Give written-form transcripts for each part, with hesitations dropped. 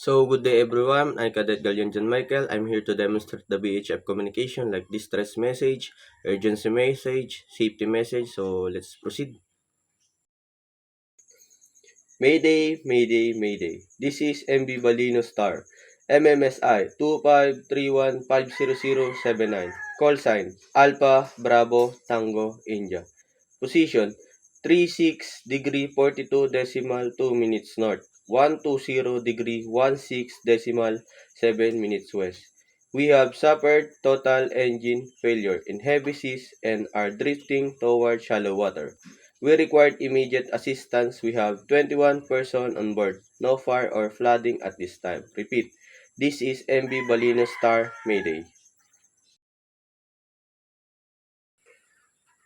So, good day everyone. I'm Cadet Galion John Michael. I'm here to demonstrate the BHF communication like distress message, urgency message, safety message. So, let's proceed. Mayday, Mayday, Mayday. This is MB Balino Star. MMSI 2531500079. Call sign Alpha Bravo Tango India. Position 36 degree 42 decimal 2 minutes north. 120 degree 16 decimal 7 minutes west. We have suffered total engine failure in heavy seas and are drifting toward shallow water. We required immediate assistance. We have 21 person on board. No fire or flooding at this time. Repeat. This is MB Balino Star Mayday.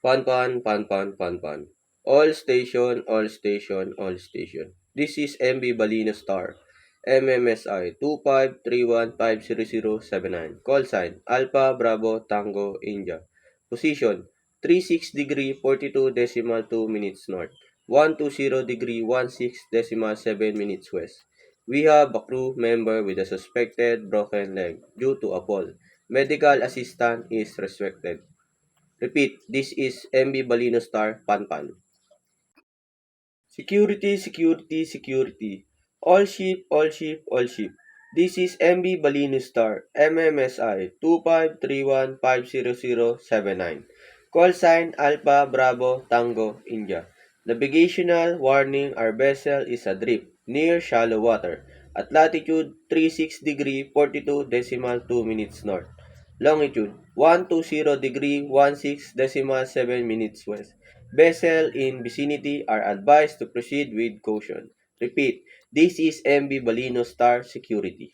Pan pan pan pan pan pan. All station, all station, all station. This is MB Balino Star. MMSI 2531500079. Call sign Alpha Bravo Tango India. Position 36 degree 42 decimal 2 minutes north. 120 degree 16 decimal 7 minutes west. We have a crew member with a suspected broken leg due to a fall. Medical assistance is restricted. Repeat, this is MB Balino Star Panpan. Security, security, security. All ship, all ship, all ship. This is MB Balino Star, MMSI 2531500079. Call sign Alpha Bravo Tango India. Navigational warning, our vessel is adrift near shallow water at latitude 36 degree 42 decimal 2 minutes north. Longitude 120 degree 16 decimal 7 minutes west. Vessel in vicinity are advised to proceed with caution. Repeat, this is MB Balino Star Security.